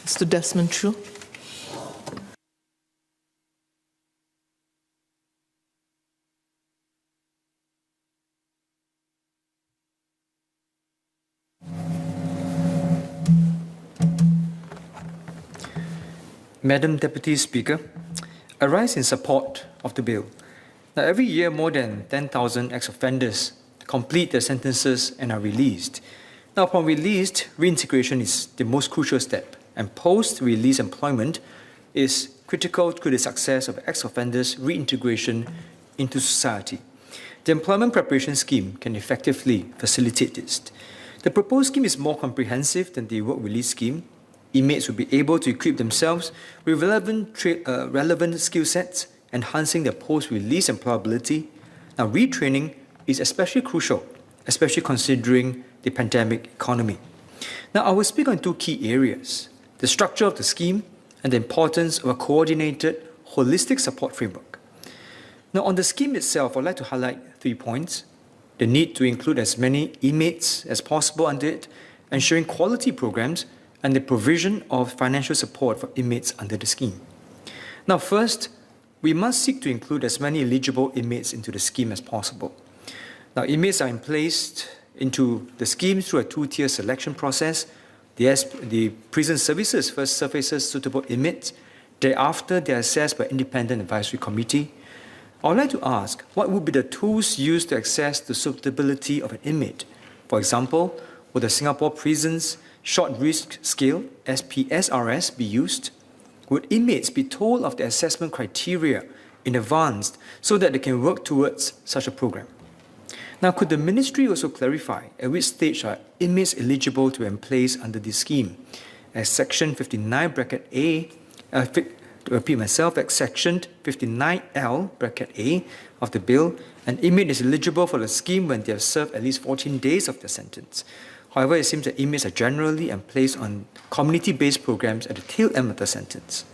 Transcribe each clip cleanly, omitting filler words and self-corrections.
Mr. Desmond Choo. Madam Deputy Speaker, I rise in support of the bill. Now, every year, more than 10,000 ex-offenders complete their sentences and are released. Now, upon release, reintegration is the most crucial step, and post-release employment is critical to the success of ex-offenders' reintegration into society. The employment preparation scheme can effectively facilitate this. The proposed scheme is more comprehensive than the work release scheme. Inmates will be able to equip themselves with relevant skill sets, enhancing their post-release employability. Now, retraining is especially crucial, especially considering the pandemic economy. Now, I will speak on two key areas: the structure of the scheme and the importance of a coordinated, holistic support framework. Now, on the scheme itself, I'd like to highlight 3 points: the need to include as many inmates as possible under it, ensuring quality programs, and the provision of financial support for inmates under the scheme. Now, first, we must seek to include as many eligible inmates into the scheme as possible. Now, inmates are placed into the scheme through a 2-tier selection process. The prison services first surfaces suitable inmates. Thereafter, they are assessed by independent advisory committee. I would like to ask, what would be the tools used to assess the suitability of an inmate? For example, would the Singapore Prisons Short Risk Scale, SPSRS, be used? Would inmates be told of the assessment criteria in advance so that they can work towards such a program? Now, could the ministry also clarify at which stage are inmates eligible to be placed under this scheme? As Section 59 bracket A, to repeat myself, at Section 59L bracket A of the bill, an inmate is eligible for the scheme when they have served at least 14 days of their sentence. However, it seems that inmates are generally placed on community-based programs at the tail end of the sentence.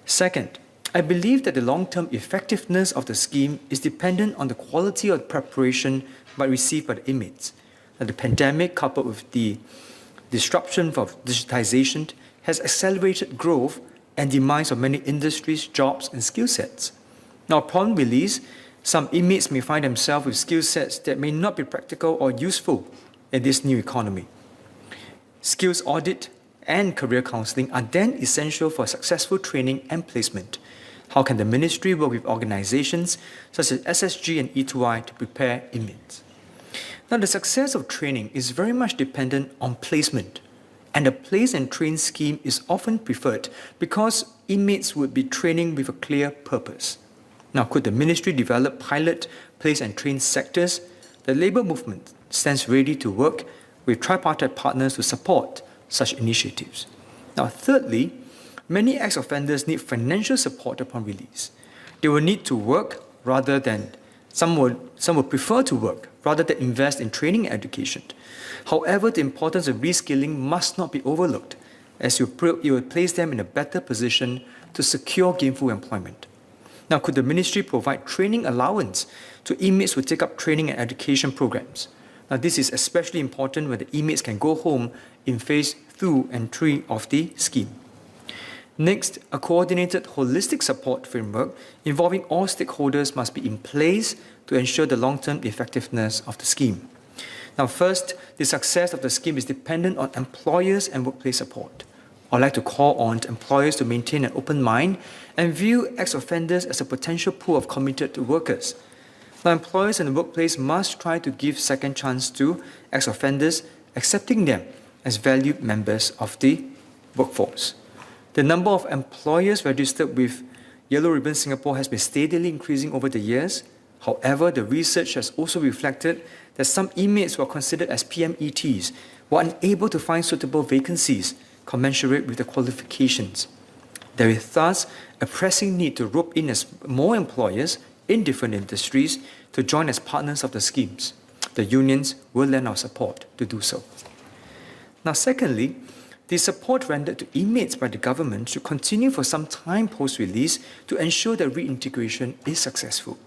Second, I believe that the long-term effectiveness of the scheme is dependent on the quality of the preparation received by the inmates. Now, the pandemic, coupled with the disruption of digitization, has accelerated growth and demise of many industries, jobs, and skill sets. Now, upon release, some inmates may find themselves with skill sets that may not be practical or useful in this new economy. Skills audit and career counseling are then essential for successful training and placement. How can the ministry work with organizations such as SSG and E2I to prepare inmates? Now, the success of training is very much dependent on placement, and a place and train scheme is often preferred because inmates would be training with a clear purpose. Now, could the ministry develop pilot, place and train sectors? The labour movement stands ready to work with tripartite partners to support such initiatives. Now, thirdly, many ex-offenders need financial support upon release. They will need to work rather than, some would prefer to work rather than invest in training and education. However, the importance of reskilling must not be overlooked, as you will place them in a better position to secure gainful employment. Now, could the ministry provide training allowance to inmates who take up training and education programs? Now, this is especially important when the inmates can go home in phase 2 and 3 of the scheme. Next, a coordinated holistic support framework involving all stakeholders must be in place to ensure the long-term effectiveness of the scheme. Now, first, the success of the scheme is dependent on employers and workplace support. I'd like to call on employers to maintain an open mind and view ex-offenders as a potential pool of committed workers. Now, employers and the workplace must try to give second chance to ex-offenders, accepting them as valued members of the workforce. The number of employers registered with Yellow Ribbon Singapore has been steadily increasing over the years. However, the research has also reflected that some inmates who are considered as PMETs were unable to find suitable vacancies commensurate with the qualifications. There is thus a pressing need to rope in as more employers in different industries to join as partners of the schemes. The unions will lend our support to do so. Now, secondly, the support rendered to inmates by the government should continue for some time post-release to ensure that reintegration is successful.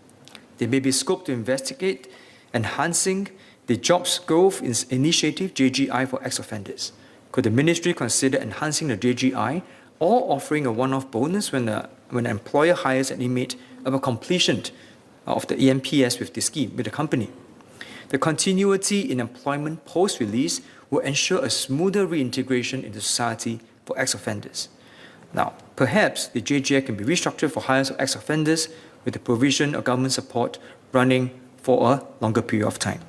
There may be scope to investigate enhancing the Jobs Growth Initiative, JGI, for ex-offenders. Could the ministry consider enhancing the JGI or offering a one-off bonus when an employer hires an inmate upon completion of the EMPS with the scheme, with the company? The continuity in employment post-release will ensure a smoother reintegration into society for ex-offenders. Now, perhaps the JGI can be restructured for hires of ex-offenders with the provision of government support running for a longer period of time.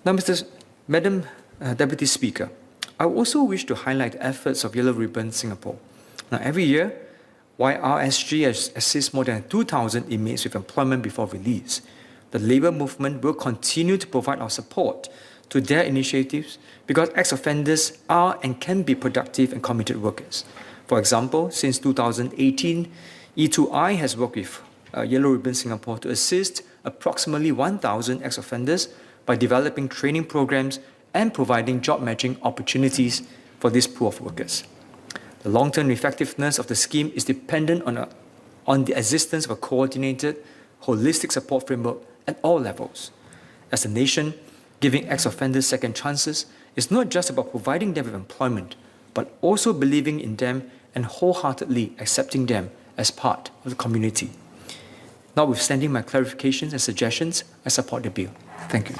Now, Madam Deputy Speaker, I also wish to highlight the efforts of Yellow Ribbon Singapore. Now, every year, YRSG assists more than 2,000 inmates with employment before release. The labour movement will continue to provide our support to their initiatives because ex-offenders are and can be productive and committed workers. For example, since 2018, E2I has worked with Yellow Ribbon Singapore to assist approximately 1,000 ex-offenders by developing training programs and providing job matching opportunities for this pool of workers. The long-term effectiveness of the scheme is dependent on the existence of a coordinated, holistic support framework at all levels. As a nation, giving ex-offenders second chances is not just about providing them with employment, but also believing in them and wholeheartedly accepting them as part of the community. Notwithstanding my clarifications and suggestions, I support the bill. Thank you.